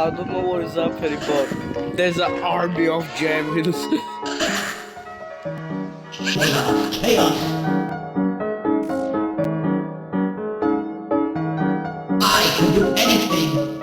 I don't know what is up, but there's an army of Jammils. I can do anything.